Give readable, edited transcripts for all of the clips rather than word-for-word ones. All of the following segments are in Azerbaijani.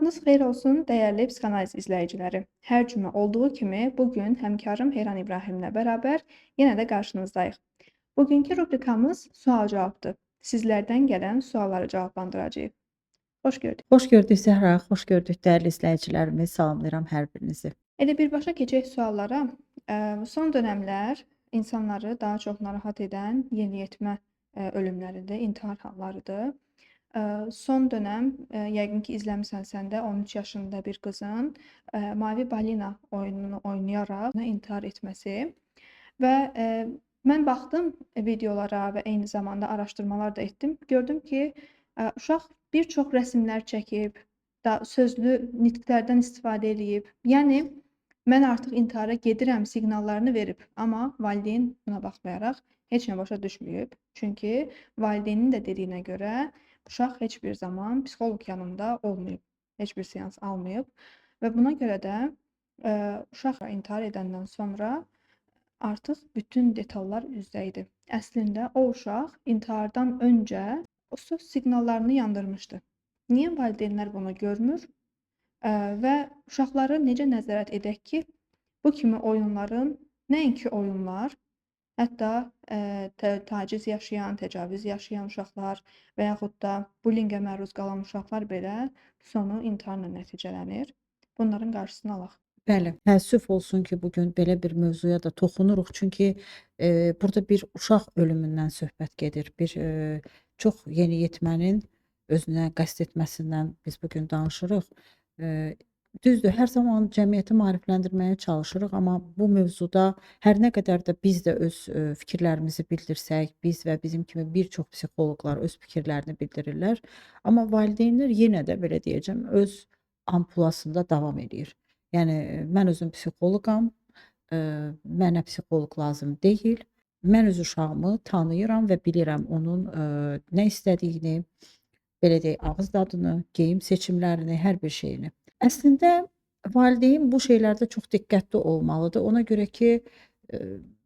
Sabahınız xeyir olsun, dəyərli psixanaliz izləyiciləri. Hər cümə olduğu kimi bu gün həmkarım Heyran İbrahimlə bərabər yenə də qarşınızdayıq. Bugünkü rubrikamız sual-cavabdır. Sizlərdən gələn sualları cavablandıracağıq. Xoş gördük. Xoş gördük Zəhra, xoş gördük dəyərli izləyicilərimiz. Salamlayıram hər birinizi. Elə birbaşa keçək suallara. Son dönəmlər insanları daha çox narahat edən yeniyetmə ölümləridir, intihar hallarıdır. Son dönəm yəqin ki, izləmisən sən də 13 yaşında bir qızın Mavi Balina oyununu oynayaraq intihar etməsi və mən baxdım videolara və eyni zamanda araşdırmalar da etdim. Gördüm ki, uşaq bir çox rəsmlər çəkib, sözlü nitqlərdən istifadə eləyib. Yəni mən artıq intihara gedirəm siqnallarını verib, amma valideyn buna baxmayaraq heç nə başa düşməyib. Çünki valideynin də dediyinə görə uşaq heç bir zaman psixoloq yanında olmayıb, heç bir seans almayıb və buna görə də uşaq intihar edəndən sonra artıq bütün detallar üzdə idi. Əslində o uşaq intihardan öncə o söz siqnallarını yandırmışdı. Niyə valideynlər bunu görmür? Və uşaqları necə nəzarət edək ki, bu kimi oyunların nəinki oyunlar, hətta taciz yaşayan, təcavüz yaşayan uşaqlar və yaxud da bullyingə məruz qalan uşaqlar belə sonu intiharla nəticələnir. Bunların qarşısını alaq. Bəli, təəssüf olsun ki, bugün belə bir mövzuya da toxunuruq. Çünki burada bir uşaq ölümündən söhbət gedir. Bir çox yeniyetmənin özünə qəsd etməsindən biz bugün danışırıq. Düzdür, hər zaman cəmiyyəti maarifləndirməyə çalışırıq, amma bu mövzuda hər nə qədər də biz də öz fikirlərimizi bildirsək, biz və bizim kimi bir çox psixoloqlar öz fikirlərini bildirirlər, amma valideynlər yenə də belə deyəcəm, öz ampulasında davam edir. Yəni mən özüm psixoloqam, mənə psixoloq lazım deyil. Mən öz uşağımı tanıyıram və bilirəm onun nə istədiyini, belə deyək, ağız dadını, geyim seçimlərini, hər bir şeyini. Əslində valideyn bu şeylərdə çox diqqətli olmalıdır. Ona görə ki,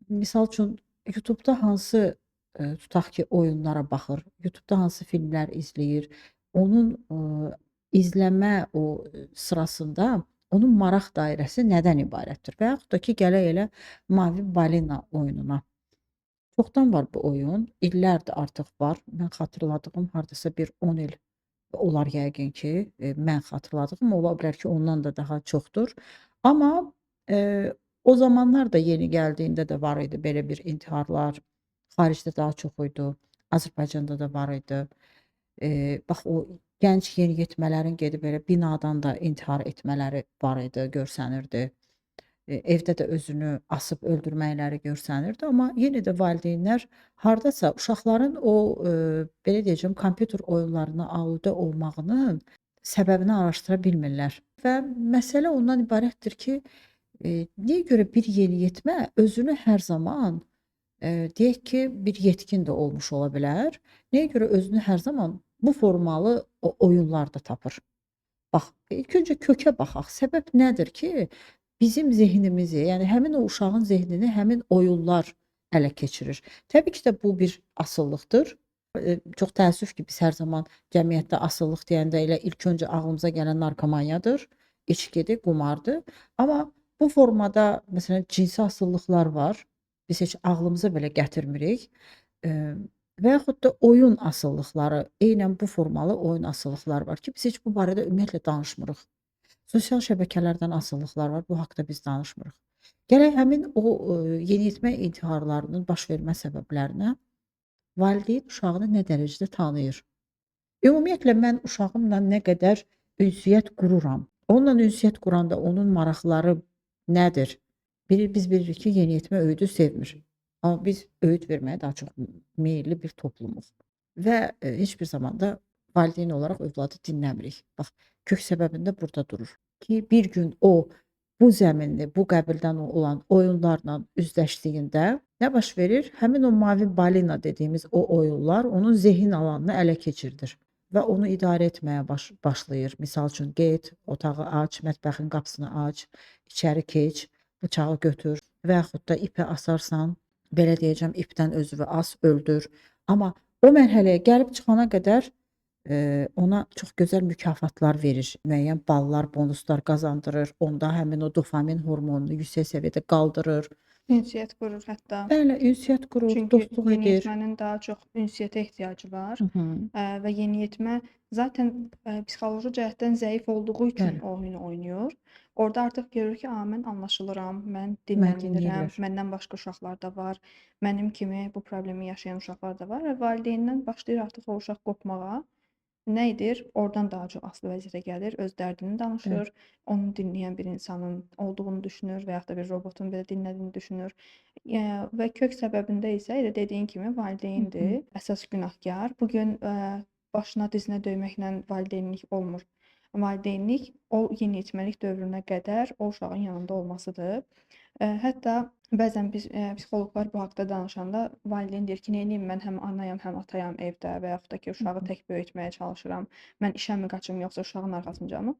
misal üçün YouTube-da hansı tutaq ki, oyunlara baxır, YouTube-da hansı filmlər izləyir, onun izləmə o sırasında onun maraq dairəsi nədən ibarətdir? Və yaxud da ki, gələk elə Mavi Balina oyununa. Çoxdan var bu oyun, illərdir artıq var. Mən xatırladığım hardasa bir 10 il olar yəqin ki, mən xatırladığım, ola bilər ki, ondan da daha çoxdur. Amma o zamanlar da yeni gəldiyində də var idi belə bir intiharlar. Xaricdə daha çox idi, Azərbaycanda da var idi. Bax o gənc yeniyetmələrin gedib belə binadan da intihar etmələri var idi, görsənirdi. Evdə də özünü asıb öldürməkləri görsənirdi, amma yenə də valideynlər hardasa uşaqların o belə deyəcəm, kompüter oyunlarına aludə olmağının səbəbini araşdıra bilmirlər. Və məsələ ondan ibarətdir ki, niyə görə bir yeniyetmə özünü hər zaman deyək ki, bir yetkin də olmuş ola bilər. Niyə görə özünü hər zaman bu formalı oyunlarda tapır? Bax, ilk öncə kökə baxaq. Səbəb nədir ki, bizim zehnimizi, yəni həmin o uşağın zehnini həmin oyunlar ələ keçirir. Təbii ki də bu bir asılılıqdır. Çox təəssüf ki, biz hər zaman cəmiyyətdə asıllıq deyəndə elə ilk öncə ağlımıza gələn narkomaniyadır, içkidir, qumardır. Amma bu formada məsələn cinsi asılılıqlar var. Biz heç ağlımıza belə gətirmirik. Və yaxud da oyun asılılıqları, eynən bu formalı oyun asılılıqları var ki, biz heç bu barədə ümumiyyətlə danışmırıq. Sosial şəbəkələrdən asılılıqlar var, bu haqda biz danışmırıq. Gələk həmin o yeniyetmə intiharlarının baş vermə səbəblərinə valideyn uşağını nə dərəcədə tanıyır? Ümumiyyətlə mən uşağımla nə qədər ünsiyyət qururam. Onunla ünsiyyət quranda onun maraqları nədir? Biz bilirik ki, yeniyetmə öyüdü sevmir. Amma biz öyüd verməyə daha çox meyilli bir toplumuq. Və heç bir zamanda valideyn olaraq övladı dinləmirik. Bax, kök səbəbində burada durur. Ki, bir gün o bu zəminli, bu qəbildən olan oyunlarla üzləşdiyində nə baş verir? Həmin o Mavi Balina dediyimiz o oyunlar onun zehin alanını ələ keçirdir və onu idarə etməyə başlayır. Misal üçün, get, otağı aç, mətbəxin qapısını aç, içəri keç, bıçağı götür və yaxud da ipə asarsan, belə deyəcəm, ipdən özünü as, öldür. Amma o mərhələyə gəlib çıxana qədər ona çox gözəl mükafatlar verir, müəyyən ballar, bonuslar qazandırır, onda həmin o dopamin hormonunu yüksək səviyyədə qaldırır. Ünsiyyət qurur hətta. Bəli, ünsiyyət qurur, Çünki dostluq edir. yeniyetmənin daha çox ünsiyyətə ehtiyacı var. Hı hı. Və yeniyetmə zaten psixoloji cəhətdən zəif olduğu üçün Bəli. o oyunu oynayır. Orda artıq görür ki, mən anlaşılıram, mən Mən dinlənilirəm, dinləyirlər. məndən başqa uşaqlar da var, mənim kimi bu problemi yaşayan uşaqlar da var və valideyndən başlayır artıq o uşaq qopmağa. Nə edir? Oradan daha çox asılı vəziyyətə gəlir, öz dərdini Bəli. danışır, onu dinləyən bir insanın olduğunu düşünür və yaxud da bir robotun belə dinlədiyini düşünür. Və kök səbəbində isə elə dediyin kimi Hı hı. valideyndir əsas günahkar. Bu gün başına dizinə döyməklə valideynlik olmur. Valideynlik o yeniyetməlik dövrünə qədər o uşağın yanında olmasıdır. Hətta bəzən biz psixoloqlar bu haqqda danışanda valideyn deyir ki, neyniyim mən həm anayam, həm atayam evdə və yaxud da ki, Hı uşağı hı. tək böyütməyə çalışıram. Mən işəmi qaçım yoxsa uşağın arxasınca mı?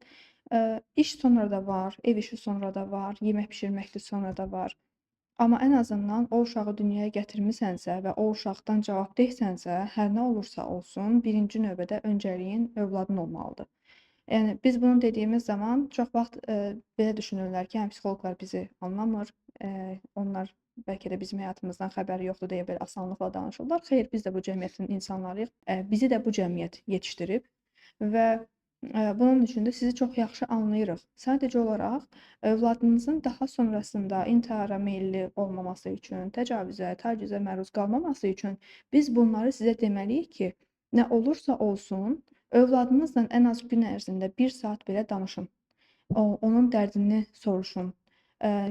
İş sonra da var, ev işi sonra da var, yemək bişirməkdir sonra da var. Amma ən azından o uşağı dünyaya gətirmisənsə və o uşaqdan cavabdehsənsə, hər nə olursa olsun, birinci növbədə öncəliyin övladın olmalıdır. Yəni biz bunu dediyimiz zaman çox vaxt belə düşünürlər ki, həm psixoloqlar bizi anlamır, onlar bəlkə də bizim həyatımızdan xəbəri yoxdur deyə belə asanlıqla danışırlar. Xeyr, biz də bu cəmiyyətin insanlarıyıq. Bizi də bu cəmiyyət yetişdirib və bunun üçün də sizi çox yaxşı anlayırıq. Sadəcə olaraq övladınızın daha sonrasında intihara meylli olmaması üçün, təcavüzə, tacizə məruz qalmaması üçün biz bunları sizə deməliyik ki, nə olursa olsun, övladınızla ən az gün ərzində 1 saat belə danışın. Onun dərdini soruşun.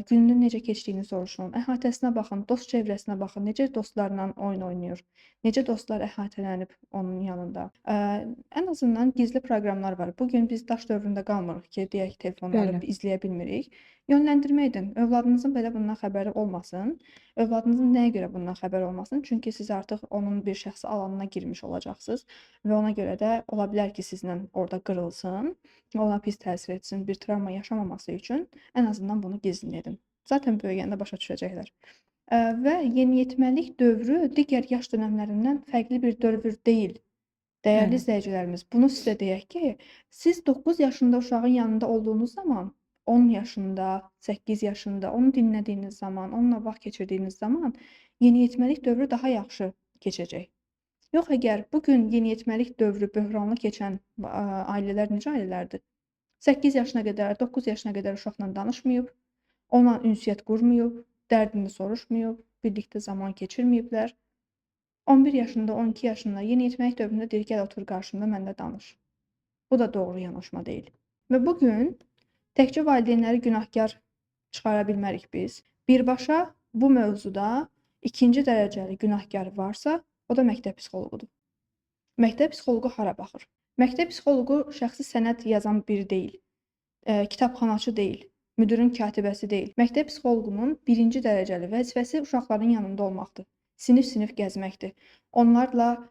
Gününün necə keçdiyini soruşun. Əhatəsinə baxın, dost çevrəsinə baxın. Necə dostlarla oyun oynayır? Necə dostlar əhatələnib onun yanında? Ən azından gizli proqramlar var. Bu gün biz daş dövründə qalmırıq ki, deyək telefonları Bəli. izləyə bilmirik. Yönləndirmə edin. Övladınızın belə bundan xəbəri olmasın. Övladınızın nəyə görə bundan xəbəri olmasın? Çünki siz artıq onun bir şəxsi alanına girmiş olacaqsınız və ona görə də ola bilər ki, sizlə orada qırılsın, ona pis təsir etsin, bir travma yaşamaması üçün ən azından bunu gizlin edin. Zaten böyüyəndə başa düşəcəklər. Və yeniyetməlik dövrü digər yaş dönəmlərindən fərqli bir dövr deyil. Dəyərli Bəli. izləyicilərimiz, bunu sizə deyək ki, siz 9 yaşında uşağın yanında olduğunuz zaman, 10 yaşında, 8 yaşında onu dinlədiyiniz zaman, onunla vaxt keçirdiyiniz zaman yeniyetməlik dövrü daha yaxşı keçəcək. Yox, əgər bu gün yeniyetməlik dövrü böhranlı keçən ailələr necə ailələrdir? 8 yaşına qədər, 9 yaşına qədər uşaqla danışmayıb, onunla ünsiyyət qurmayıb, dərdini soruşmayıb, birlikdə zaman keçirməyiblər. 11 yaşında, 12 yaşında yeniyetməlik dövründə deyir, gəl otur qarşımda, mənlə danış. Bu da doğru yanaşma deyil. Və bu gün təkcə valideynləri günahkar çıxara bilmərik biz. Birbaşa bu mövzuda ikinci dərəcəli günahkar varsa, o da məktəb psixoloqudur. Məktəb psixoloqu hara baxır? Məktəb psixoloqu şəxsi sənəd yazan biri deyil, kitabxanaçı deyil, müdirin katibəsi deyil. Məktəb psixoloqunun birinci dərəcəli vəzifəsi uşaqların yanında olmaqdır. Sinif-sinif gəzməkdir. Onlarla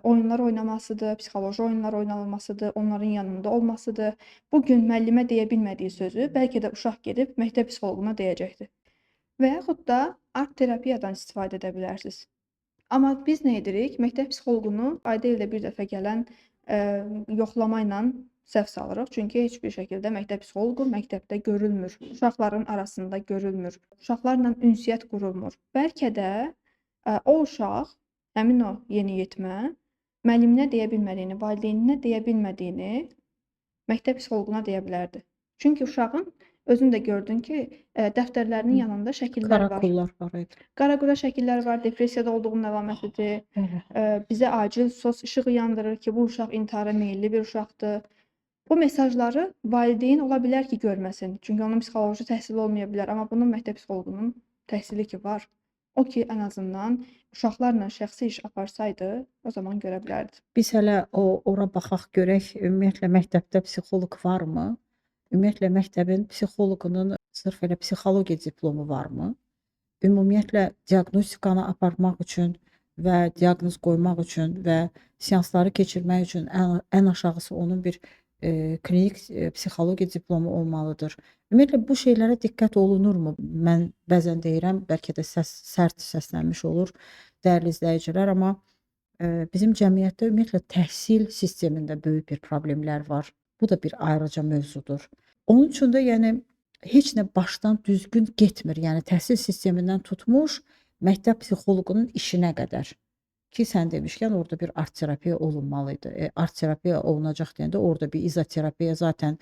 oyunlar oynamasıdır, psixoloji oyunlar oynanılmasıdır, onların yanında olmasıdır. Bu gün müəllimə deyə bilmədiyi sözü bəlkə də uşaq gedib məktəb psixoloquna deyəcəkdir. Və yaxud da art terapiyadan istifadə edə bilərsiniz. Amma biz nə edirik? Məktəb psixoloqunu ayda ildə bir dəfə gələn yoxlama ilə səhv salırıq. Çünki heç bir şəkildə məktəb psixoloqu məktəbdə görülmür. Uşaqların arasında görülmür. Uşaqlarla ünsiyyət qurulmur. Bəlkə də o uşaq, həmin o yeniyetmə müəlliminə deyə bilmədiyini, valideyninə deyə bilmədiyini məktəb psixoloquna deyə bilərdi. Çünki uşağın özün də gördün ki, dəftərlərinin yanında şəkillər var. Karakullar var idi. Qara-qura şəkillər var, depressiyada olduğunun əlamətidir. Bəli. Bizə acil SOS işığı yandırır ki, bu uşaq intihara meylli bir uşaqdır. Bu mesajları valideyn ola bilər ki, görməsin. Çünki onun psixoloji təhsili olmaya bilər, amma bunun məktəb psixoloqunun təhsili ki var. O ki, ən azından uşaqlarla şəxsi iş aparsaydı, o zaman görə bilərdi. Biz hələ ora baxaq görək, ümumiyyətlə məktəbdə psixoloq varmı? Ümumiyyətlə məktəbin psixoloqunun sırf elə psixologiya diplomu varmı? Ümumiyyətlə diaqnostikanı aparmaq üçün və diaqnoz qoymaq üçün və seansları keçirmək üçün ən aşağısı onun bir klinik psixologiya diplomu olmalıdır. Ümumiyyətlə bu şeylərə diqqət olunurmu? Mən bəzən deyirəm, bəlkə də sərt səslənmiş olur dəyərli izləyicilər, amma bizim cəmiyyətdə ümumiyyətlə təhsil sistemində böyük bir problemlər var. Bu da bir ayrıca mövzudur. Onun üçün də yəni heç nə başdan düzgün getmir. Yəni təhsil sistemindən tutmuş məktəb psixoloqunun işinə qədər. Ki sən demişkən orada bir art terapiya olunmalı idi. Art terapiya olunacaq deyəndə orada bir izoterapiya zaten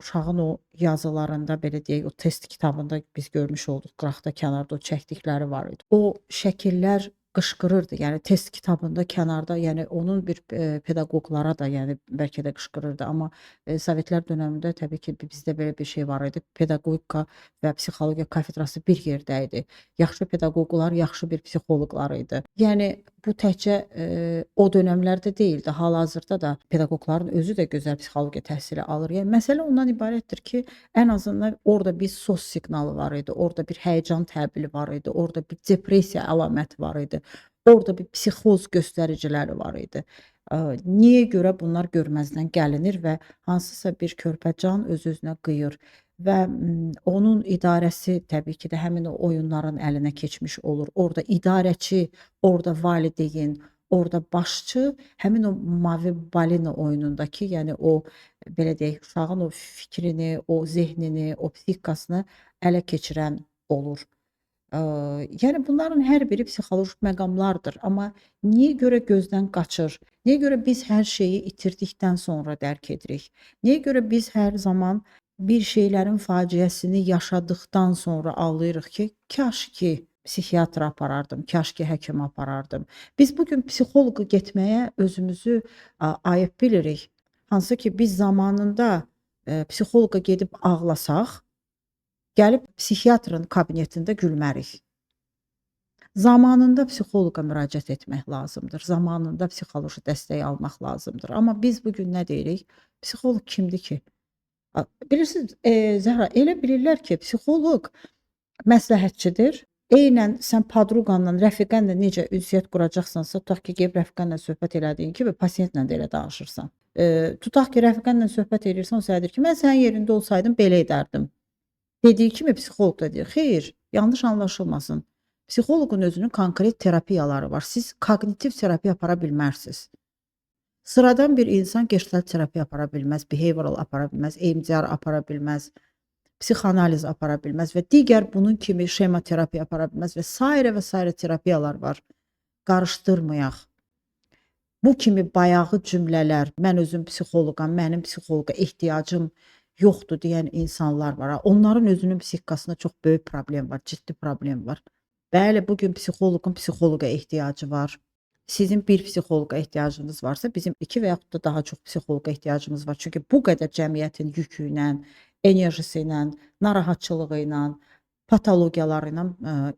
uşağın o yazılarında belə deyək, o test kitabında biz görmüş olduq, qıraqda kənarda o çəkdikləri var idi. O şəkillər qışqırırdı. Yəni test kitabında kənarda, yəni onun bir pedaqoqlara da, yəni bəlkə də qışqırırdı, amma Sovetlər dönəmində təbii ki bizdə belə bir şey var idi. Pedaqogika və psixologiya kafedrası bir yerdə idi. Yaxşı pedaqoqlar, yaxşı bir psixoloqlar idi. Yəni bu təkcə o dönəmlərdə deyildi. Hal-hazırda da pedaqoqların özü də gözəl psixologiya təhsili alır. Yəni məsələ ondan ibarətdir ki, ən azından orada bir sos siqnalı var idi, orada bir həyəcan təbili var idi, orada bir depressiya əlaməti var idi, orada bir psixoz göstəriciləri var idi. Niyə görə bunlar görməzdən gəlinir və hansısa bir körpəcan öz-özünə qıyır və onun idarəsi təbii ki də həmin o oyunların əlinə keçmiş olur. Orada idarəçi, orada valideyn, orada başçı həmin o mavi balina oyunundakı, yəni o belə deyək, uşağın o fikrini, o zehnini, o psixikasını ələ keçirən olur. Yəni bunların hər biri psixoloji məqamlardır, amma niyə görə gözdən qaçır? Niyə görə biz hər şeyi itirdikdən sonra dərk edirik? Niyə görə biz hər zaman bir şeylərin faciəsini yaşadıqdan sonra anlayırıq ki, kaş ki psixiatra aparardım, kaş ki həkimə aparardım. Biz bu gün psixoloqa getməyə özümüzü ayıb bilirik. Hansı ki biz zamanında psixoloqa gedib ağlasaq, gəlib psixiatrın kabinetində gülmərik. Zamanında psixoloqa müraciət etmək lazımdır. Zamanında psixoloji dəstək almaq lazımdır. Amma biz bu gün nə deyirik? Psixoloq kimdir ki? Bilirsiniz, Zəhra, elə bilirlər ki, psixoloq məsləhətçidir. Eynən sən podruqanla, rəfiqənlə necə ünsiyyət quracaqsansa, tutaq ki, gedib rəfiqənlə söhbət elədiyin kimi pasiyentlə də elə danışırsan. Tutaq ki, rəfiqənlə söhbət edirsən, o sənə deyir ki, mən sənin yerində olsaydım belə edərdim. Dediyi kimi psixoloq da deyir, xeyr, yanlış anlaşılmasın. Psixoloqun özünün konkret terapiyaları var. Siz kognitiv terapiya apara bilmərsiniz. Sıradan bir insan gestalt terapiya apara bilməz, behavioral apara bilməz, EMDR apara bilməz, psixoanaliz apara bilməz və digər bunun kimi şema terapiya apara bilməz və sairə terapiyalar var. Qarışdırmayaq. Bu kimi bayağı cümlələr, mən özüm psixoloqam, mənim psixoloqa ehtiyacım yoxdur deyən insanlar var. Onların özünün psixikasında çox böyük problem var, ciddi problem var. Bəli, bugün psixoloqun psixoloqa ehtiyacı var. Sizin bir psixoloqa ehtiyacınız varsa, bizim 2 və yaxud da daha çox psixoloqa ehtiyacımız var. Çünki bu qədər cəmiyyətin yükü ilə, enerjisi ilə, narahatçılığı ilə, patologiyaları ilə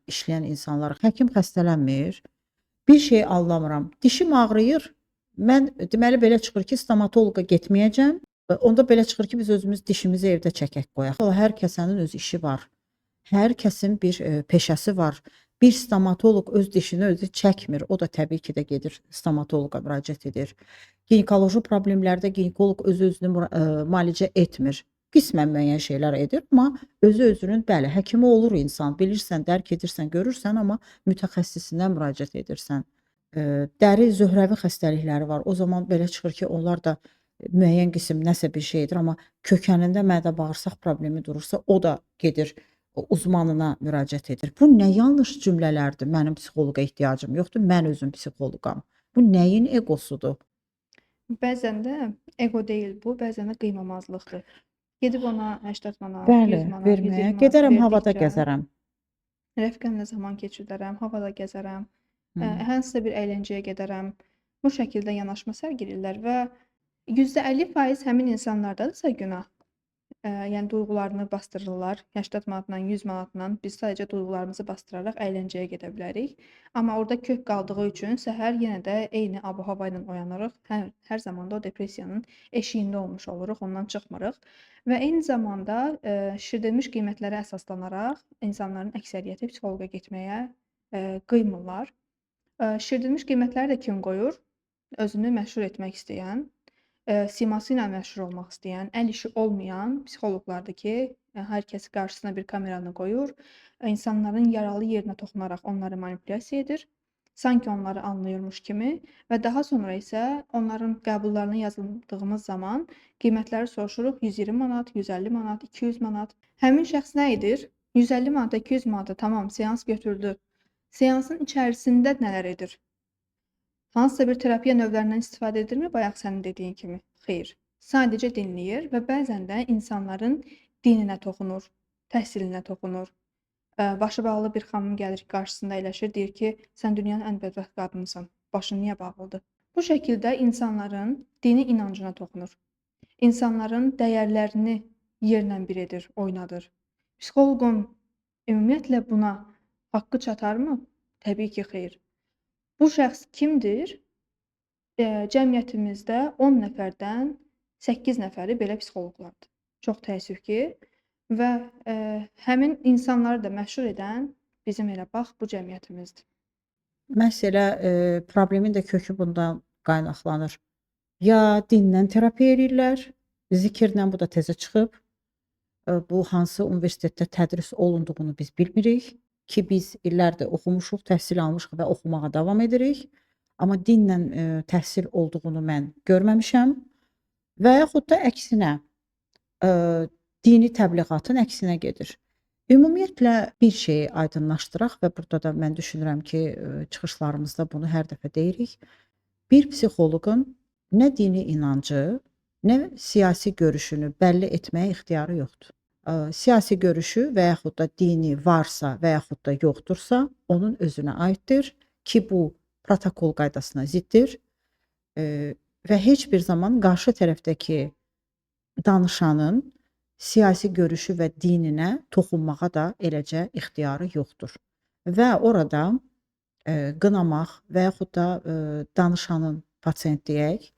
işləyən insanlar. Həkim xəstələnmir. Bir şey anlamıram. Dişim ağrıyır. Mən deməli belə çıxır ki, stomatoloqa getməyəcəm. Onda belə çıxır ki, biz özümüz dişimizi evdə çəkək qoyaq. Hər kəsənin öz işi var. Hər kəsin bir peşəsi var. Bir stomatoloq öz dişini özü çəkmir. O da təbii ki də gedir stomatoloqa müraciət edir. Ginekoloji problemlərdə ginekoloq öz-özünü müalicə etmir. Qismən müəyyən şeylər edir, amma özü-özünün, bəli, həkimi olur insan. Bilirsən, dərk edirsən, görürsən, amma mütəxəssisinə müraciət edirsən. Dəri, zöhrəvi xəstəlikləri var. O zaman belə çıxır ki, onlar da müəyyən qism nəsə bir şeydir, amma kökənində mədə-bağırsaq problemi durursa, o da gedir uzmanına müraciət edir. Bu nə yanlış cümlələrdir? Mənim psixoloqa ehtiyacım yoxdur, mən özüm psixoloqam. Bu nəyin egosudur? Bəzən də ego deyil bu, bəzən də qıymamazlıqdır. Gedib ona 80 manat, Bəli, 100 manat, verməyə. 120 manat Gedərəm havada verdikcə gəzərəm. rəfiqəmlə zaman keçirərəm, havada gəzərəm, Hı. hansısa bir əyləncəyə gedərəm. Bu şəkildə yanaşma sərgiləyirlər və %50% həmin insanlardadırsa günah, yəni duyğularını bastırırlar. 80 manatla, 100 manatla biz sadəcə duyğularımızı bastıraraq əyləncəyə gedə bilərik. Amma orada kök qaldığı üçün səhər yenə də eyni ab-hava ilə oyanırıq. Hər zaman da o depressiyanın eşiyində olmuş oluruq, ondan çıxmırıq. Və eyni zamanda şişirdilmiş qiymətlərə əsaslanaraq insanların əksəriyyəti psixoloqa getməyə qıymırlar. Şişirdilmiş qiymətləri də kim qoyur? Özünü məşhur etmək istəyən, siması ilə məşhur olmaq istəyən, əl işi olmayan psixoloqlardır ki, hər kəsi qarşısına bir kameranı qoyur, insanların yaralı yerinə toxunaraq onları manipulyasiya edir sanki onları anlayırmış kimi və daha sonra isə onların qəbullarına yazıldığımız zaman qiymətləri soruşuruq 120 manat, 150 manat, 200 manat. Həmin şəxs nə edir? 150 manata, 200 manata tamam seans götürdü. Seansın içərisində nələr edir? Hansısa bir terapiya növlərindən istifadə edirmi bayaq sənin dediyin kimi? Xeyr. Sadəcə dinləyir və bəzən də insanların dininə toxunur, təhsilinə toxunur. Başı bağlı bir xanım gəlir qarşısında əyləşir, deyir ki, sən dünyanın ən bədbəxt qadınısan. Başın niyə bağlıdır? Bu şəkildə insanların dini inancına toxunur. İnsanların dəyərlərini yerlə bir edir, oynadır. Psixoloqun ümumiyyətlə buna haqqı çatarmı? Təbii ki, xeyr. Bu şəxs kimdir? Cəmiyyətimizdə 10 nəfərdən 8 nəfəri belə psixoloqlardır. Çox təəssüf ki və həmin insanları da məşhur edən bizim elə bax bu cəmiyyətimizdir. Məhz elə problemin də kökü bundan qaynaqlanır. Ya dinlə terapiya eləyirlər, zikirlə bu da tezə çıxıb. Bu hansı universitetdə tədris olunduğunu biz bilmirik ki, biz illərdir oxumuşuq, təhsil almışıq və oxumağa davam edirik. Amma dinlə təhsil olduğunu mən görməmişəm və yaxud da əksinə, dini təbliğatın əksinə gedir. Ümumiyyətlə bir şeyi aydınlaşdıraq və burada da mən düşünürəm ki, çıxışlarımızda bunu hər dəfə deyirik. Bir psixoloqun nə dini inancı, nə siyasi görüşünü bəlli etməyə ixtiyarı yoxdur. Siyasi görüşü və yaxud da dini varsa və yaxud da yoxdursa, onun özünə aiddir ki, bu protokol qaydasına ziddir və heç bir zaman qarşı tərəfdəki danışanın siyasi görüşü və dininə toxunmağa da eləcə ixtiyarı yoxdur. Və orada qınamaq və yaxud da danışanın, pasient deyək,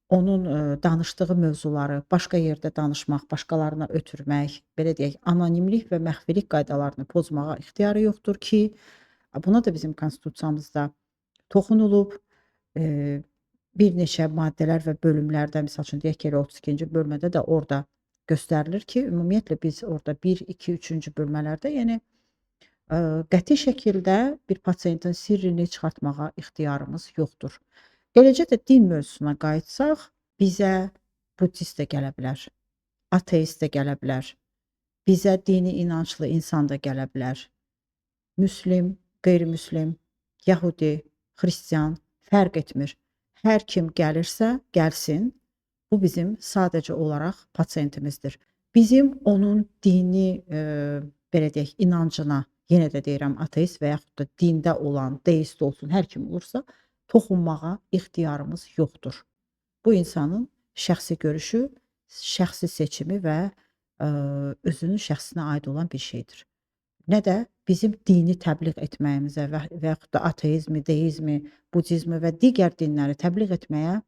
onun danışdığı mövzuları başqa yerdə danışmaq, başqalarına ötürmək, belə deyək, anonimlik və məxfilik qaydalarını pozmağa ixtiyarı yoxdur ki, buna da bizim konstitusiyamızda toxunulub. Bir neçə maddələr və bölümlərdə, misal üçün deyək ki, elə 32-ci bölmədə də orada göstərilir ki, ümumiyyətlə biz orada 1, 2, 3-cü bölmələrdə, yəni qəti şəkildə bir pasientin sirrini çıxartmağa ixtiyarımız yoxdur. Eləcə də din mövzusuna qayıtsaq, bizə budist də gələ bilər, ateist də gələ bilər, bizə dini inanclı insan da gələ bilər, müslim, qeyri-müslim, yəhudi, xristian, fərq etmir. Hər kim gəlirsə, gəlsin, bu bizim sadəcə olaraq pasientimizdir. Bizim onun dini, belə deyək, inancına, yenə də deyirəm, ateist və yaxud da dində olan, deist olsun, hər kim olursa, toxunmağa ixtiyarımız yoxdur. Bu insanın şəxsi görüşü, şəxsi seçimi və özünün şəxsinə aid olan bir şeydir. Nə də bizim dini təbliğ etməyimizə və yaxud da ateizmi, deizmi, budizmi və digər dinləri təbliğ etməyə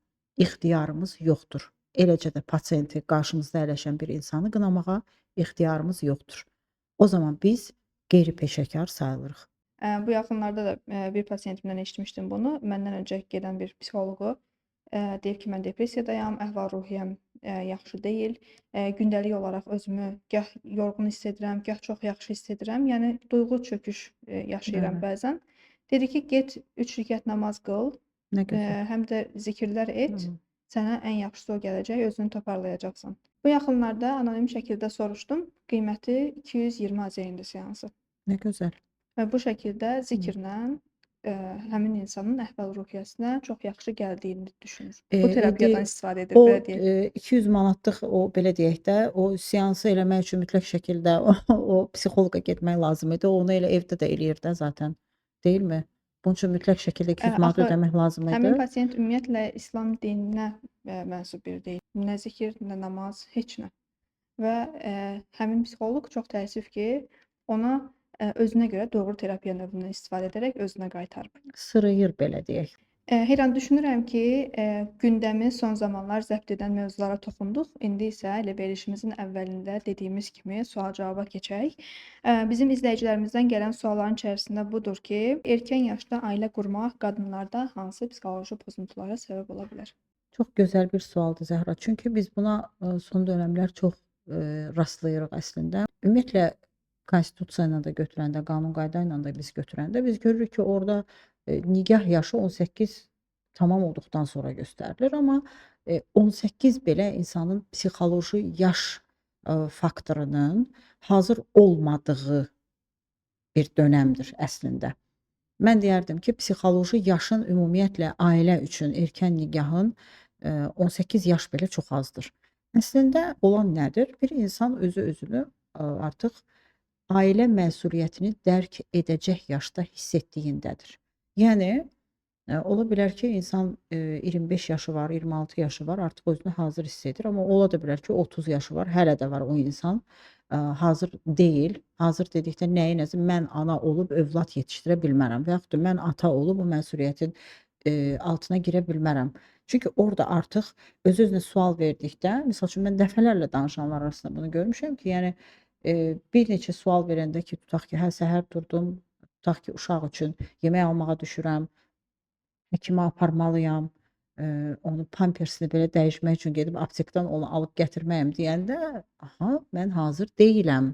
ixtiyarımız yoxdur. Eləcə də pasienti, qarşımızda əyləşən bir insanı qınamağa ixtiyarımız yoxdur. O zaman biz qeyri-peşəkar sayılırıq. Bu yaxınlarda da bir pasientimdən eşitmişdim bunu. Məndən öncə gedən bir psixoloqu deyir ki, mən depressiyadayam, əhval-ruhiyyəm yaxşı deyil. Gündəlik olaraq özümü gah yorğun hiss edirəm, gah çox yaxşı hiss edirəm. Yəni duyğu çöküş yaşayıram Bəli. bəzən. Dedi ki, get 3 rükət namaz qıl, Nə gözəl. həm də zikirlər et. Hı. Sənə ən yaxşısı o gələcək, özünü toparlayacaqsan. Bu yaxınlarda anonim şəkildə soruşdum. Qiyməti 220 AZN-dir seansı. Nə gözəl. Və bu şəkildə zikirlə həmin insanın əhval-ruhiyyəsinə çox yaxşı gəldiyini düşünür. Bu terapiyadan istifadə edir, O belə deyək. 200 manatlıq o belə deyək də, o seansı eləmək üçün mütləq şəkildə o psixoloqa getmək lazım idi. Onu elə evdə də eləyir də zaten, deyilmi? Bunun üçün mütləq şəkildə 200 manat Axı ödəmək lazım həmin idi. pasient ümumiyyətlə İslam dininə mənsub biri deyil. Nə zikir, nə namaz, heç nə. Və həmin psixoloq çox təəssüf ki, ona özünə görə doğru terapiya növündən istifadə edərək özünə qaytarıb. Sırıyır belə deyək. Hər an düşünürəm ki, gündəmi son zamanlar zəbt edən mövzulara toxunduq. İndi isə elə verilişimizin əvvəlində dediyimiz kimi sual-cavaba keçək. Bizim izləyicilərimizdən gələn sualların içərisində budur ki, erkən yaşda ailə qurmaq qadınlarda hansı psixoloji pozuntulara səbəb ola bilər? Çox gözəl bir sualdır Zəhra. Çünki biz buna son dönəmlər çox rastlayırıq əslində. Ümumiyyətlə konstitusiya ilə də götürəndə, qanun qayda ilə də biz götürəndə biz görürük ki, orada nigah yaşı 18 tamam olduqdan sonra göstərilir, amma 18 belə insanın psixoloji yaş faktorunun hazır olmadığı bir dönəmdir əslində. Mən deyərdim ki, psixoloji yaşın ümumiyyətlə ailə üçün erkən nigahın 18 yaş belə çox azdır. Əslində olan nədir? Bir insan özünü artıq ailə məsuliyyətini dərk edəcək yaşda hiss etdiyindədir. Yəni ola bilər ki, insan 25 yaşı var, 26 yaşı var, artıq özünü hazır hiss edir, amma ola da bilər ki, 30 yaşı var, hələ də var o insan hazır deyil. Hazır dedikdə nəyi nəzər? Mən ana olub övlad yetişdirə bilmərəm və yaxud da mən ata olub o məsuliyyətin altına girə bilmərəm. Çünki orada artıq öz-özünə sual verdikdə, misal üçün mən dəfələrlə danışanlar arasında bunu görmüşəm ki, yəni bir neçə sual verəndə ki, tutaq ki, hə səhər durdum, tutaq ki, uşaq üçün yemək almağa düşürəm, həkimə aparmalıyam, onun pampersini belə dəyişmək üçün gedib aptekdən onu alıb gətirməyəm deyəndə, aha, mən hazır deyiləm.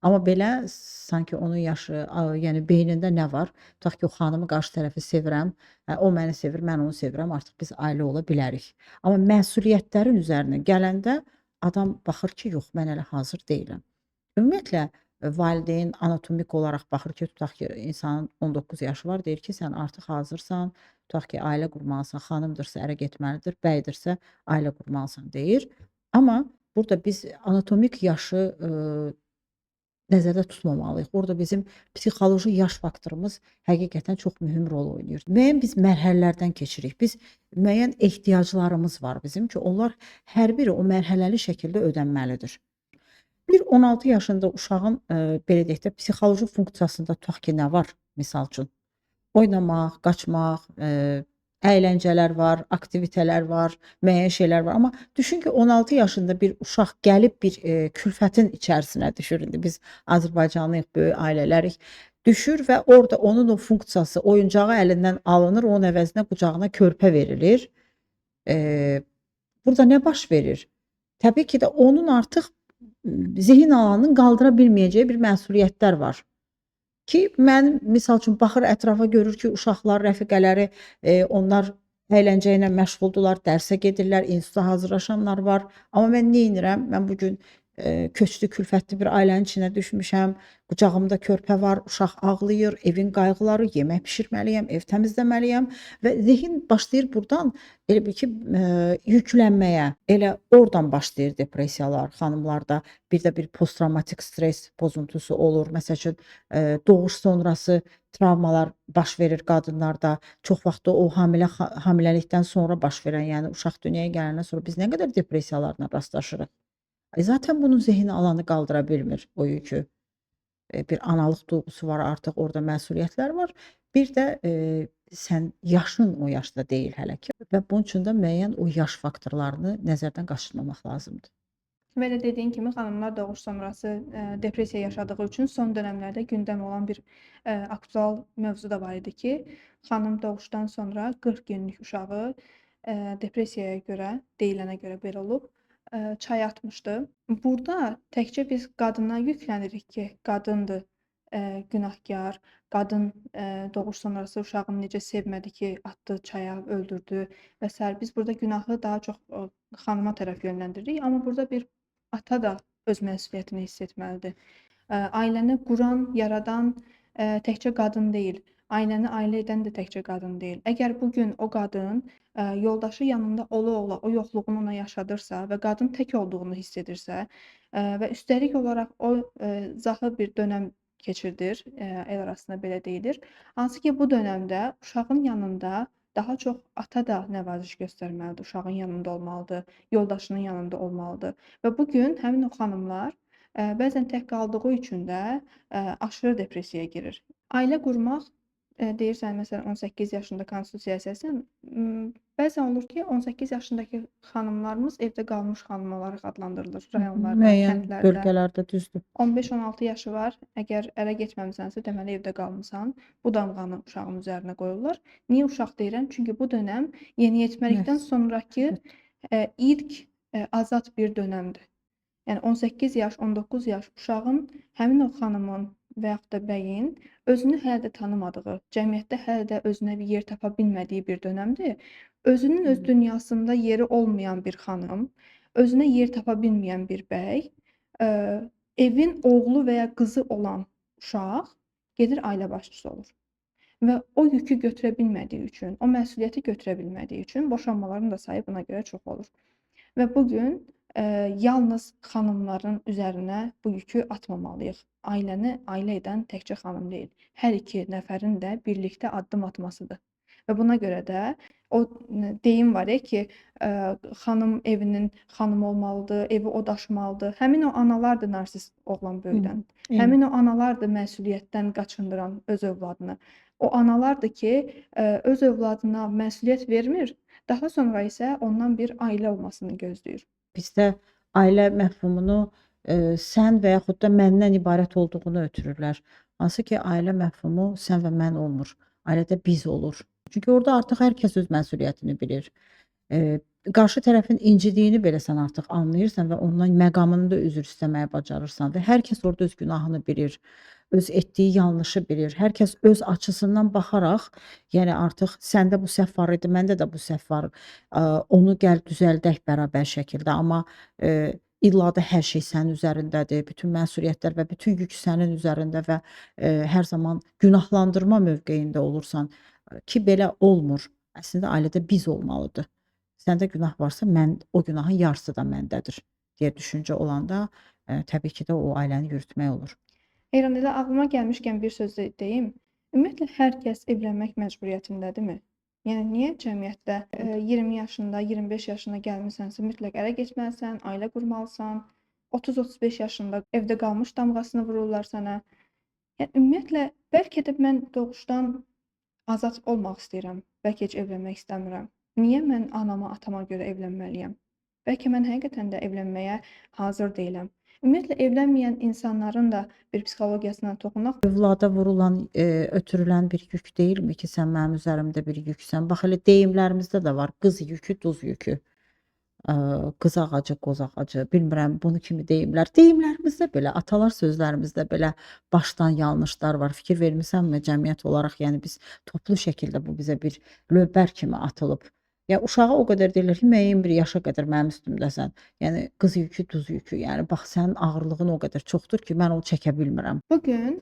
Amma belə sanki onun yaşı, yəni beynində nə var? Tutaq ki, o xanımı qarşı tərəfi sevirəm, o məni sevir, mən onu sevirəm, artıq biz ailə ola bilərik. Amma məsuliyyətlərin üzərinə gələndə adam baxır ki, yox, mən hələ hazır deyiləm. Ümumiyyətlə valideyn anatomik olaraq baxır ki, tutaq ki, insanın 19 yaşı var, deyir ki, sən artıq hazırsan, tutaq ki, ailə qurmalısan, xanımdırsa ərə getməlidir, bəydirsə ailə qurmalısan deyir. Amma burada biz anatomik yaşı nəzərdə tutmamalıyıq. Orada bizim psixoloji yaş faktorumuz həqiqətən çox mühüm rol oynayır. Müəyyən biz mərhələlərdən keçirik. Biz müəyyən ehtiyaclarımız var bizim ki, onlar hər biri o mərhələli şəkildə ödənməlidir. Bir 16 yaşında uşağın belə deyək də psixoloji funksiyasında tutaq ki, nə var? Misal üçün oynamaq, qaçmaq, əyləncələr var, aktivitələr var, müəyyən şeylər var. Amma düşün ki, 16 yaşında bir uşaq gəlib bir külfətin içərisinə düşür. İndi biz Azərbaycanlıyıq, böyük ailələrik. Düşür və orada onun o funksiyası, oyuncağı əlindən alınır, onun əvəzinə qucağına körpə verilir. Burada nə baş verir? Təbii ki də onun artıq zihin alanının qaldıra bilməyəcəyi bir məsuliyyətlər var. Ki, mən misal üçün baxır ətrafa görür ki, uşaqlar, rəfiqələri, onlar əyləncə ilə məşğuldurlar, dərsə gedirlər, instituta hazırlaşanlar var. Amma mən neynirəm? Mən bugün köçlü, külfətli bir ailənin içinə düşmüşəm, qucağımda körpə var, uşaq ağlayır, evin qayğıları, yemək bişirməliyəm, ev təmizləməliyəm və zihin başlayır burdan elə bil ki, yüklənməyə. Elə oradan başlayır depressiyalar xanımlarda. Bir də bir posttravmatik stres pozuntusu olur. Məsəl üçün, doğuş sonrası travmalar baş verir qadınlarda. Çox vaxt o hamiləlikdən sonra baş verən, yəni uşaq dünyaya gələndən sonra biz nə qədər depressiyalarla rastlaşırıq. Zaten bunun zehni alanı qaldıra bilmir o yükü. Bir analıq duyğusu var, artıq orada məsuliyyətlər var. Bir də sən yaşın o yaşda deyil hələ ki və bunun üçün də müəyyən o yaş faktorlarını nəzərdən qaçırmamaq lazımdır. Belə dediyin kimi xanımlar doğuş sonrası depressiya yaşadığı üçün son dönəmlərdə gündəm olan bir aktual mövzu da var idi ki, xanım doğuşdan sonra 40 günlük uşağı depressiyaya görə, deyilənə görə belə olub, çaya atmışdı. Burada təkcə biz qadına yüklənirik ki, qadındır günahkar, qadın doğuş sonrası uşağını necə sevmədi ki, atdı çaya, öldürdü və sair. Biz burada günahı daha çox xanıma tərəf yönləndiririk, amma burada bir ata da öz məsuliyyətini hiss etməlidir. Ailəni quran, yaradan təkcə qadın deyil, ailəni ailə edən də təkcə qadın deyil. Əgər bu gün o qadın yoldaşı yanında ola-ola o yoxluğunu ona yaşadırsa və qadın tək olduğunu hiss edirsə və üstəlik olaraq o zahı bir dönəm keçirdir, el arasında belə deyilir. Hansı ki, bu dönəmdə uşağın yanında daha çox ata da nəvaziş göstərməlidir, uşağın yanında olmalıdır, yoldaşının yanında olmalıdır. Və bu gün həmin o xanımlar bəzən tək qaldığı üçün də aşırı depressiyaya girir. Ailə qurmaq deyirsən, məsələn, 18 yaşında konstitusiyaya əsasən, bəzən olur ki, 18 yaşındakı xanımlarımız evdə qalmış xanım olaraq adlandırılır rayonlarda, Müəyyən kəndlərdə. bölgələrdə düzdür. 15-16 yaşı var, əgər ərə getməmisənsə, deməli evdə qalmısan. Bu damğanı uşağın üzərinə qoyurlar. Niyə uşaq deyirəm? Çünki bu dönəm yeniyetməlikdən sonrakı ilk azad bir dönəmdir. Yəni 18 yaş, 19 yaş uşağın həmin o xanımın və yaxud da bəyin özünü hələ də tanımadığı, cəmiyyətdə hələ də özünə bir yer tapa bilmədiyi bir dönəmdir. Özünün öz dünyasında yeri olmayan bir xanım, özünə yer tapa bilməyən bir bəy, evin oğlu və ya qızı olan uşaq gedir ailə başçısı olur. Və o yükü götürə bilmədiyi üçün, o məsuliyyəti götürə bilmədiyi üçün boşanmaların da sayı buna görə çox olur. Və bu gün yalnız xanımların üzərinə bu yükü atmamalıyıq. Ailəni ailə edən təkcə xanım deyil, hər iki nəfərin də birlikdə addım atmasıdır. Və buna görə də o deyim var ki, xanım evinin xanımı olmalıdır, evi o daşımalıdır. Həmin o analardır narsist oğlan böyüdən. Eyni. Həmin o analardır məsuliyyətdən qaçındıran öz övladını. O analardır ki, öz övladına məsuliyyət vermir, daha sonra isə ondan bir ailə olmasını gözləyir. Bizdə ailə məfhumunu sən və yaxud da məndən ibarət olduğunu ötürürlər. Hansı ki, ailə məfhumu sən və mən olmur. Ailədə biz olur. Çünki orada artıq hər kəs öz məsuliyyətini bilir. Qarşı tərəfin incidiyini belə sən artıq anlayırsan və ondan məqamında üzr istəməyə bacarırsan və hər kəs orada öz günahını bilir, öz etdiyi yanlışı bilir. Hər kəs öz açısından baxaraq, yəni artıq səndə bu səhv var idi, məndə də bu səhv var. Onu gəl düzəldək bərabər şəkildə, amma illa da hər şey sənin üzərindədir, bütün məsuliyyətlər və bütün yük sənin üzərində və hər zaman günahlandırma mövqeyində olursan ki, belə olmur. Əslində ailədə biz olmalıdır. Səndə günah varsa, o günahın yarısı da məndədir deyə düşüncə olanda təbii ki də o ailəni yürütmək olur. Heyran, elə ağlıma gəlmişkən bir söz deyim. Ümumiyyətlə hər kəs evlənmək məcburiyyətindədirmi? Yəni niyə cəmiyyətdə 20 yaşında, 25 yaşına gəlmisənsə mütləq ərə getməlisən, ailə qurmalısan, 30-35 yaşında evdə qalmış damğasını vururlar sənə. Yəni ümumiyyətlə bəlkə də mən doğuşdan azad olmaq istəyirəm. Bəlkə heç evlənmək istəmirəm. Niyə mən anama, atama görə evlənməliyəm? Bəlkə mən həqiqətən də evlənməyə hazır deyiləm. Ümumiyyətlə evlənməyən insanların da bir psixologiyasına toxunaq. Övlada vurulan, ötürülən bir yük deyilmi ki, sən mənim üzərimdə bir yüksən? Bax, elə deyimlərimizdə də var, qız yükü, duz yükü. Qız ağacı, qoz ağacı, bilmirəm bunu kimi deyimlər. Deyimlərimizdə belə, atalar sözlərimizdə belə başdan yanlışlar var. Fikir vermisənmi cəmiyyət olaraq, yəni biz toplu şəkildə bu bizə bir lövbər kimi atılıb. Ya uşağa o qədər deyirlər ki, müəyyən bir yaşa qədər mənim üstümdəsən. Yəni qız yükü, duz yükü. Yəni bax sənin ağırlığın o qədər çoxdur ki, mən onu çəkə bilmirəm. Bu gün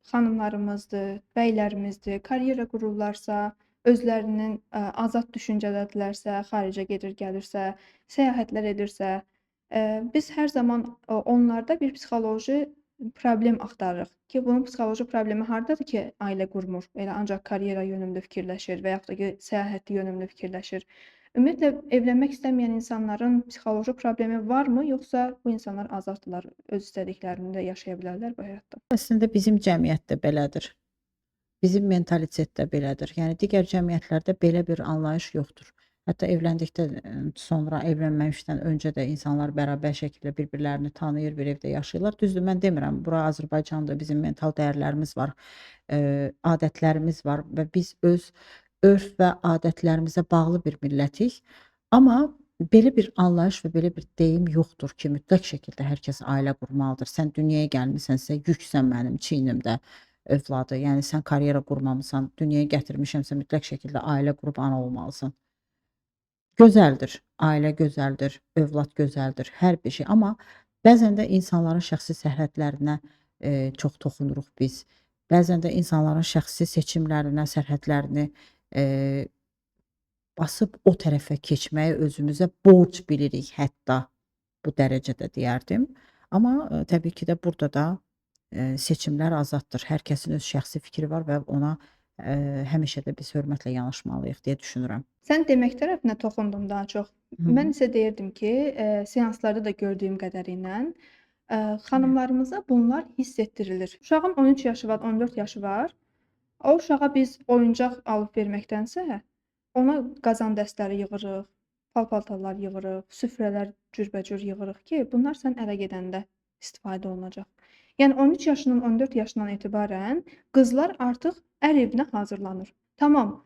xanımlarımızdır, bəylərimizdir, karyera qururlarsa, özlərinin azad düşüncədədirlərsə, xaricə gedir, gəlirsə, səyahətlər edirsə, biz hər zaman onlarda bir psixoloji problem axtarırıq ki, bunun psixoloji problemi hardadır ki, ailə qurmur, elə ancaq karyera yönümlü fikirləşir və yaxud da ki, səyahət yönümlü fikirləşir. Ümumiyyətlə evlənmək istəməyən insanların psixoloji problemi varmı, yoxsa bu insanlar azaddırlar, öz istədiklərini də yaşaya bilərlər bu həyatda? Əslində bizim cəmiyyətdə belədir. Bizim mentalitetdə belədir. Yəni digər cəmiyyətlərdə belə bir anlayış yoxdur. Hətta evləndikdən sonra, evlənməmişdən öncə də insanlar bərabər şəkildə bir-birlərini tanıyır, bir evdə yaşayırlar. Düzdür, mən demirəm, bura Azərbaycandır, bizim mental dəyərlərimiz var, adətlərimiz var və biz öz örf və adətlərimizə bağlı bir millətik. Amma belə bir anlayış və belə bir deyim yoxdur ki, mütləq şəkildə hər kəs ailə qurmalıdır. Sən dünyaya gəlmisənsə, yüksən mənim çiynimdə övladı. Yəni sən karyera qurmamısan, dünyaya gətirmişəmsə mütləq şəkildə ailə qurub ana olmalısan. Gözəldir, ailə gözəldir, övlad gözəldir, hər bir şey. Amma bəzən də insanların şəxsi sərhədlərinə çox toxunuruq biz. Bəzən də insanların şəxsi seçimlərinə, sərhədlərini basıb o tərəfə keçməyi özümüzə borc bilirik hətta bu dərəcədə deyərdim. Amma təbii ki də burada da seçimlər azaddır. Hər kəsin öz şəxsi fikri var və ona həmişə də biz hörmətlə yanaşmalıyıq deyə düşünürəm. Sən demək tərəfinə toxundun daha çox. Mən isə deyirdim ki, seanslarda da gördüyüm qədərilə xanımlarımıza bunlar hiss etdirilir. Uşağın 13 yaşı var, 14 yaşı var. O uşağa biz oyuncaq alıb verməkdənsə, ona qazan dəstləri yığırıq, pal-paltarlar yığırıq, süfrələr cürbəcür yığırıq ki, bunlar sən ərə gedəndə istifadə olunacaq. Yəni 13 yaşından 14 yaşından etibarən qızlar artıq ər evinə hazırlanır. Tamam,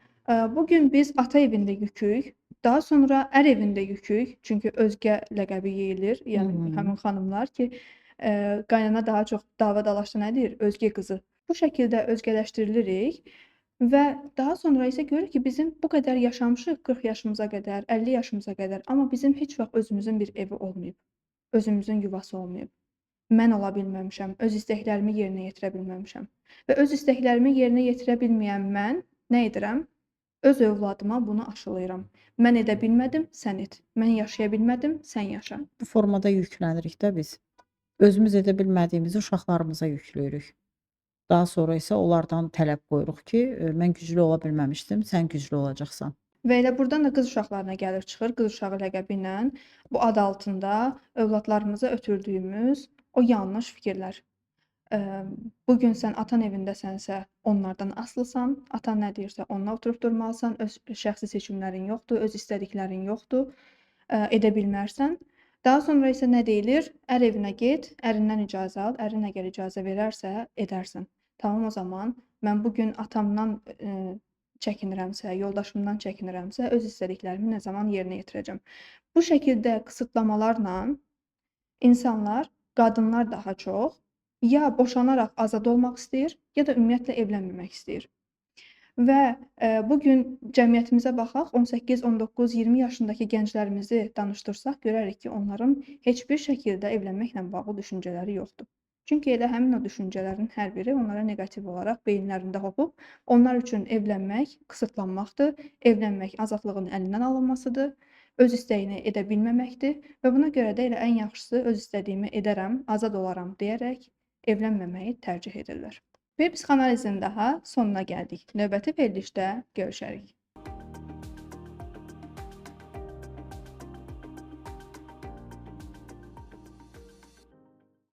bugün biz ata evində yükük, daha sonra ər evində yükük, çünki özgə ləqəbi yeyilir, yəni həmin xanımlar ki, qaynana daha çox dava-dalaşda nədir? Özgə qızı. Bu şəkildə özgələşdirilirik və daha sonra isə görürük ki, bizim bu qədər yaşamışıq 40 yaşımıza qədər, 50 yaşımıza qədər, amma bizim heç vaxt özümüzün bir evi olmayıb, özümüzün yuvası olmayıb. Mən ola bilməmişəm, öz istəklərimi yerinə yetirə bilməmişəm və öz istəklərimi yerinə yetirə bilməyən mən nə edirəm? Öz övladıma bunu aşılayıram. Mən edə bilmədim, sən et. Mən yaşaya bilmədim, sən yaşa. Bu formada yüklənirik də biz. Özümüz edə bilmədiyimizi uşaqlarımıza yükləyirik. Daha sonra isə onlardan tələb qoyuruq ki, mən güclü ola bilməmişdim, sən güclü olacaqsan. Və elə burdan da qız uşaqlarına gəlib çıxır, qız uşağı ləqəbi ilə bu ad altında övladlarımıza ötürdüyümüz o yanlış fikirlər. Bu gün sən atan evindəsənsə, onlardan asılısan, atan nə deyirsə, onunla oturub durmalısan, öz şəxsi seçimlərin yoxdur, öz istədiklərin yoxdur, edə bilmərsən. Daha sonra isə nə deyilir? Ər evinə get, ərindən icazə al, ərin əgər icazə verərsə, edərsən. Tamam, o zaman mən bu gün atamdan çəkinirəmsə, yoldaşımdan çəkinirəmsə, öz istədiklərimi nə zaman yerinə yetirəcəm? Bu şəkildə qısıtlamalarla insanlar, qadınlar daha çox ya boşanaraq azad olmaq istəyir, ya da ümumiyyətlə evlənməmək istəyir. Və bu gün cəmiyyətimizə baxaq, 18, 19, 20 yaşındakı gənclərimizi danışdırsaq, görərik ki, onların heç bir şəkildə evlənməklə bağlı düşüncələri yoxdur. Çünki elə həmin o düşüncələrin hər biri onlara neqativ olaraq beyinlərində hopub, onlar üçün evlənmək qısıtlanmaqdır, evlənmək azadlığın əlindən alınmasıdır, öz istəyini edə bilməməkdir və buna görə də elə ən yaxşısı öz istədiyimi edərəm, azad olaram deyərək evlənməməyi tərcih edirlər. Bir psixoanalizin daha sonuna gəldik. Növbəti verilişdə görüşərik.